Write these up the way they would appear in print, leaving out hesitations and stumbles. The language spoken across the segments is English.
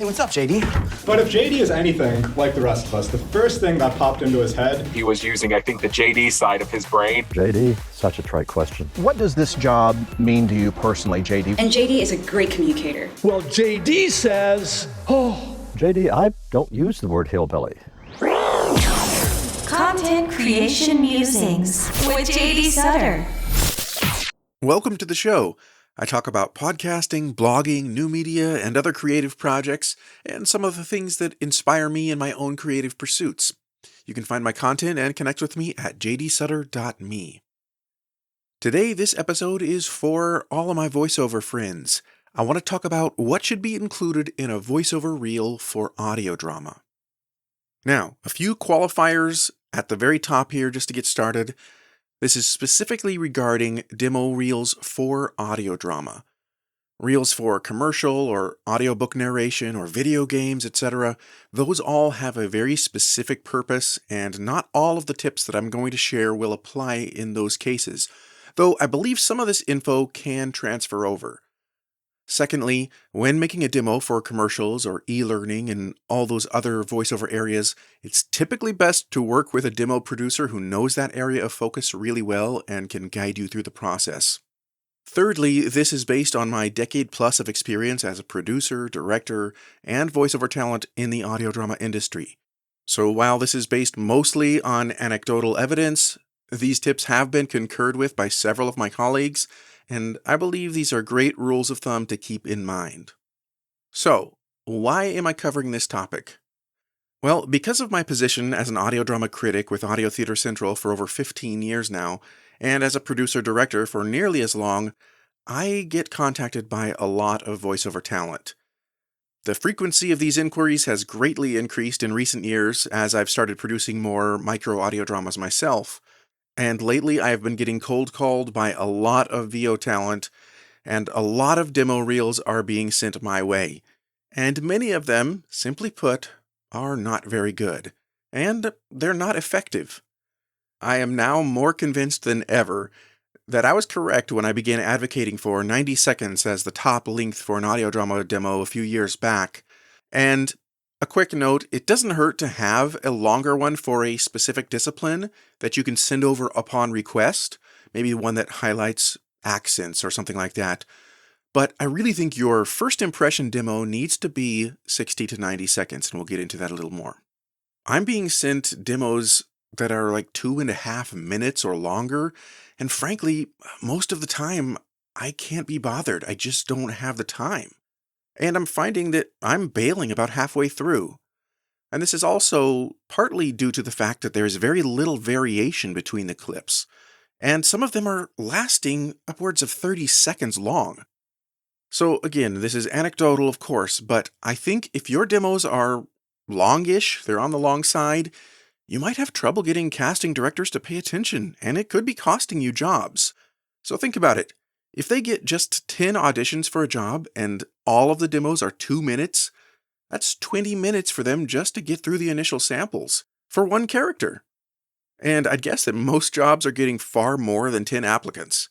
Hey, what's up, JD? But if JD is anything like the rest of us, the first thing that popped into his head... He was using, I think, the JD side of his brain. JD, such a trite question. What does this job mean to you personally, JD? And JD is a great communicator. Well, JD says, JD, I don't use the word hillbilly. Content Creation Musings with JD Sutter. Welcome to the show. I talk about podcasting, blogging, new media, and other creative projects, and some of the things that inspire me in my own creative pursuits. You can find my content and connect with me at jdsutter.me. Today, this episode is for all of my voiceover friends. I want to talk about what should be included in a voiceover reel for audio drama. Now, a few qualifiers at the very top here just to get started. This is specifically regarding demo reels for audio drama. Reels for commercial or audiobook narration or video games, etc. Those all have a very specific purpose, and not all of the tips that I'm going to share will apply in those cases, though I believe some of this info can transfer over. Secondly, when making a demo for commercials or e-learning and all those other voiceover areas, it's typically best to work with a demo producer who knows that area of focus really well and can guide you through the process. Thirdly, this is based on my decade plus of experience as a producer, director, and voiceover talent in the audio drama industry. So while this is based mostly on anecdotal evidence, these tips have been concurred with by several of my colleagues, and I believe these are great rules of thumb to keep in mind. So, why am I covering this topic? Well, because of my position as an audio drama critic with Audio Theater Central for over 15 years now, and as a producer-director for nearly as long, I get contacted by a lot of voiceover talent. The frequency of these inquiries has greatly increased in recent years as I've started producing more micro-audio dramas myself. And lately, I have been getting cold called by a lot of VO talent, and a lot of demo reels are being sent my way. And many of them, simply put, are not very good. And they're not effective. I am now more convinced than ever that I was correct when I began advocating for 90 seconds as the top length for an audio drama demo a few years back. And a quick note, it doesn't hurt to have a longer one for a specific discipline that you can send over upon request, maybe one that highlights accents or something like that. But I really think your first impression demo needs to be 60 to 90 seconds, and we'll get into that a little more. I'm being sent demos that are like 2.5 minutes or longer, and frankly, most of the time, I can't be bothered. I just don't have the time. And I'm finding that I'm bailing about halfway through. And this is also partly due to the fact that there is very little variation between the clips, and some of them are lasting upwards of 30 seconds long. So again, this is anecdotal, of course, but I think if your demos are longish, they're on the long side, you might have trouble getting casting directors to pay attention, and it could be costing you jobs. So think about it. If they get just 10 auditions for a job and all of the demos are 2 minutes, that's 20 minutes for them just to get through the initial samples for one character. And I'd guess that most jobs are getting far more than 10 applicants.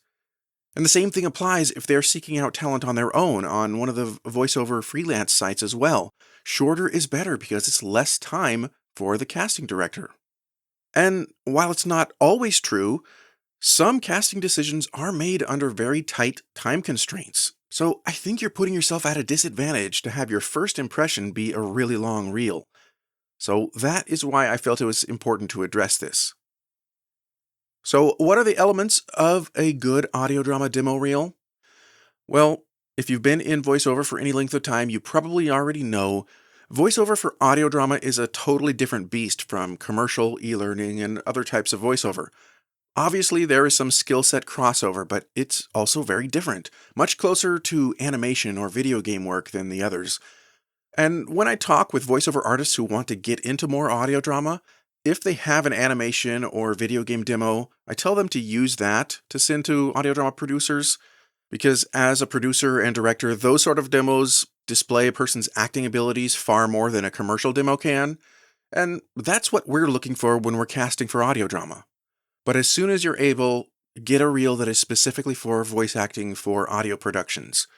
And the same thing applies if they're seeking out talent on their own on one of the voiceover freelance sites as well. Shorter is better because it's less time for the casting director. And while it's not always true, some casting decisions are made under very tight time constraints, so I think you're putting yourself at a disadvantage to have your first impression be a really long reel. So that is why I felt it was important to address this. So what are the elements of a good audio drama demo reel? Well, if you've been in voiceover for any length of time, you probably already know voiceover for audio drama is a totally different beast from commercial, e-learning, and other types of voiceover. Obviously, there is some skill set crossover, but it's also very different, much closer to animation or video game work than the others. And when I talk with voiceover artists who want to get into more audio drama, if they have an animation or video game demo, I tell them to use that to send to audio drama producers, because as a producer and director, those sort of demos display a person's acting abilities far more than a commercial demo can, and that's what we're looking for when we're casting for audio drama. But as soon as you're able, get a reel that is specifically for voice acting for audio productions,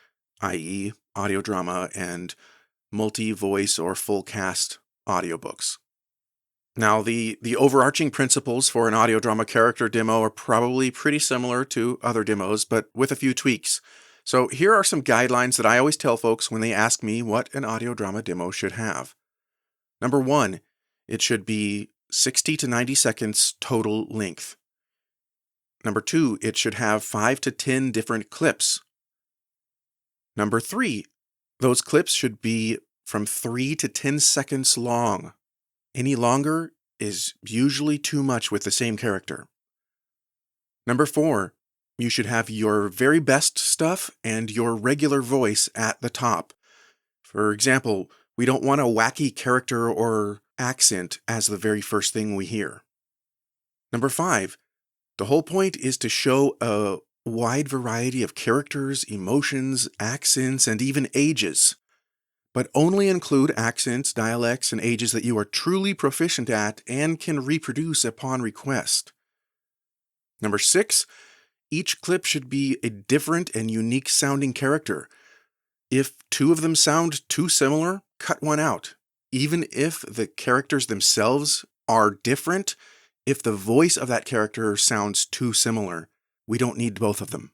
i.e. audio drama and multi-voice or full cast audiobooks. Now, the overarching principles for an audio drama character demo are probably pretty similar to other demos, but with a few tweaks. So here are some guidelines that I always tell folks when they ask me what an audio drama demo should have. Number 1, it should be 60 to 90 seconds total length. Number 2, it should have 5 to 10 different clips. Number 3, those clips should be from 3 to 10 seconds long. Any longer is usually too much with the same character. Number 4, you should have your very best stuff and your regular voice at the top. For example, we don't want a wacky character or accent as the very first thing we hear. Number 5, the whole point is to show a wide variety of characters, emotions, accents, and even ages. But only include accents, dialects, and ages that you are truly proficient at and can reproduce upon request. Number 6, each clip should be a different and unique sounding character. If 2 of them sound too similar, cut one out. Even if the characters themselves are different, if the voice of that character sounds too similar, we don't need both of them.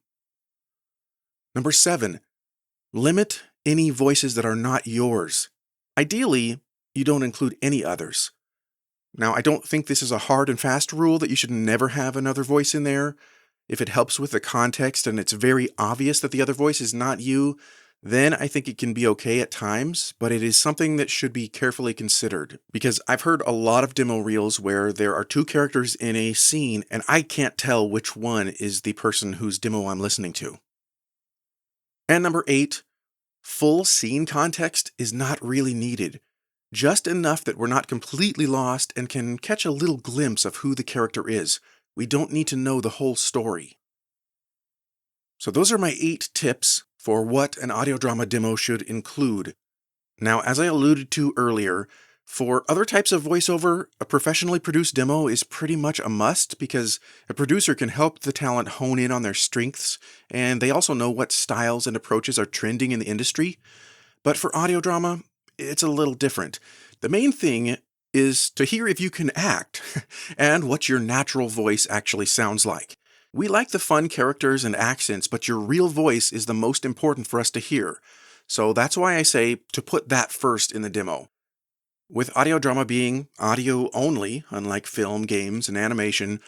Number 7, limit any voices that are not yours. Ideally, you don't include any others. Now, I don't think this is a hard and fast rule that you should never have another voice in there. If it helps with the context and it's very obvious that the other voice is not you, then I think it can be okay at times, but it is something that should be carefully considered. Because I've heard a lot of demo reels where there are 2 characters in a scene and I can't tell which one is the person whose demo I'm listening to. And number 8, full scene context is not really needed. Just enough that we're not completely lost and can catch a little glimpse of who the character is. We don't need to know the whole story. So those are my 8 tips for what an audio drama demo should include. Now, as I alluded to earlier, for other types of voiceover, a professionally produced demo is pretty much a must because a producer can help the talent hone in on their strengths, and they also know what styles and approaches are trending in the industry. But for audio drama, it's a little different. The main thing is to hear if you can act and what your natural voice actually sounds like. We like the fun characters and accents, but your real voice is the most important for us to hear. So that's why I say to put that first in the demo. With audio drama being audio only, unlike film, games, and animation,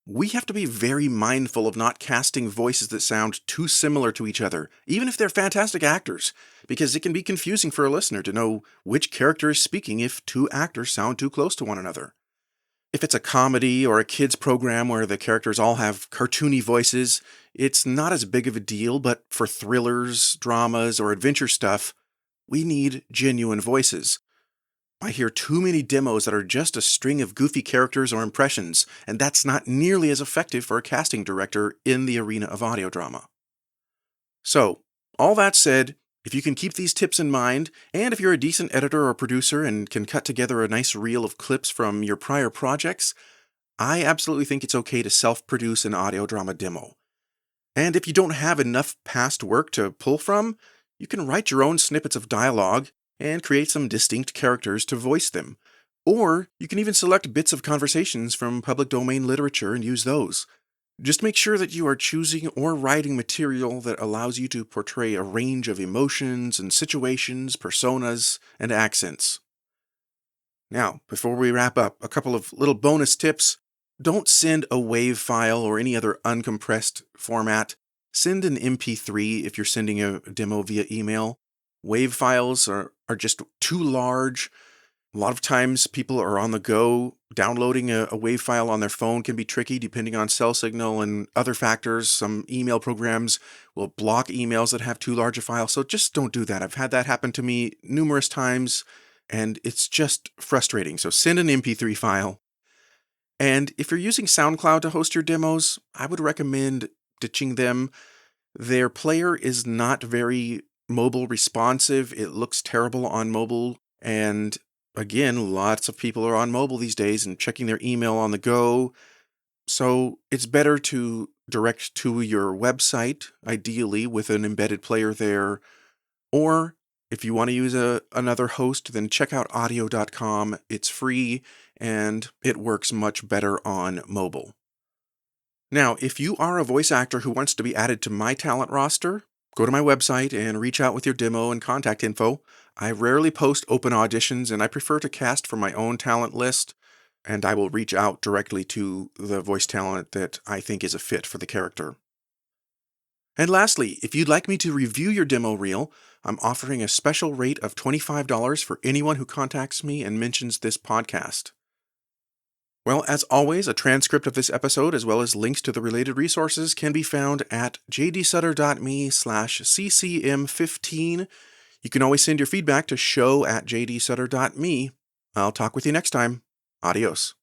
we have to be very mindful of not casting voices that sound too similar to each other, even if they're fantastic actors, because it can be confusing for a listener to know which character is speaking if 2 actors sound too close to one another. If it's a comedy or a kids program where the characters all have cartoony voices, it's not as big of a deal, but for thrillers, dramas, or adventure stuff, we need genuine voices. I hear too many demos that are just a string of goofy characters or impressions, and that's not nearly as effective for a casting director in the arena of audio drama. So, all that said, if you can keep these tips in mind, and if you're a decent editor or producer and can cut together a nice reel of clips from your prior projects, I absolutely think it's okay to self-produce an audio drama demo. And if you don't have enough past work to pull from, you can write your own snippets of dialogue and create some distinct characters to voice them. Or you can even select bits of conversations from public domain literature and use those. Just make sure that you are choosing or writing material that allows you to portray a range of emotions and situations, personas, and accents. Now, before we wrap up, a couple of little bonus tips. Don't send a WAV file or any other uncompressed format. Send an MP3 if you're sending a demo via email. WAV files are just too large. A lot of times people are on the go. Downloading a WAV file on their phone can be tricky depending on cell signal and other factors. Some email programs will block emails that have too large a file, so just don't do that. I've had that happen to me numerous times, and it's just frustrating. So send an MP3 file. And if you're using SoundCloud to host your demos, I would recommend ditching them. Their player is not very mobile responsive. It looks terrible on mobile. And again, lots of people are on mobile these days and checking their email on the go. So it's better to direct to your website, ideally with an embedded player there. Or If you want to use another host, then check out audio.com. It's free and it works much better on mobile. Now, if you are a voice actor who wants to be added to my talent roster, go to my website and reach out with your demo and contact info. I rarely post open auditions and I prefer to cast from my own talent list, and I will reach out directly to the voice talent that I think is a fit for the character. And lastly, if you'd like me to review your demo reel, I'm offering a special rate of $25 for anyone who contacts me and mentions this podcast. Well, as always, a transcript of this episode as well as links to the related resources can be found at jdsutter.me/ccm15. You can always send your feedback to show@jdsutter.me. I'll talk with you next time. Adios.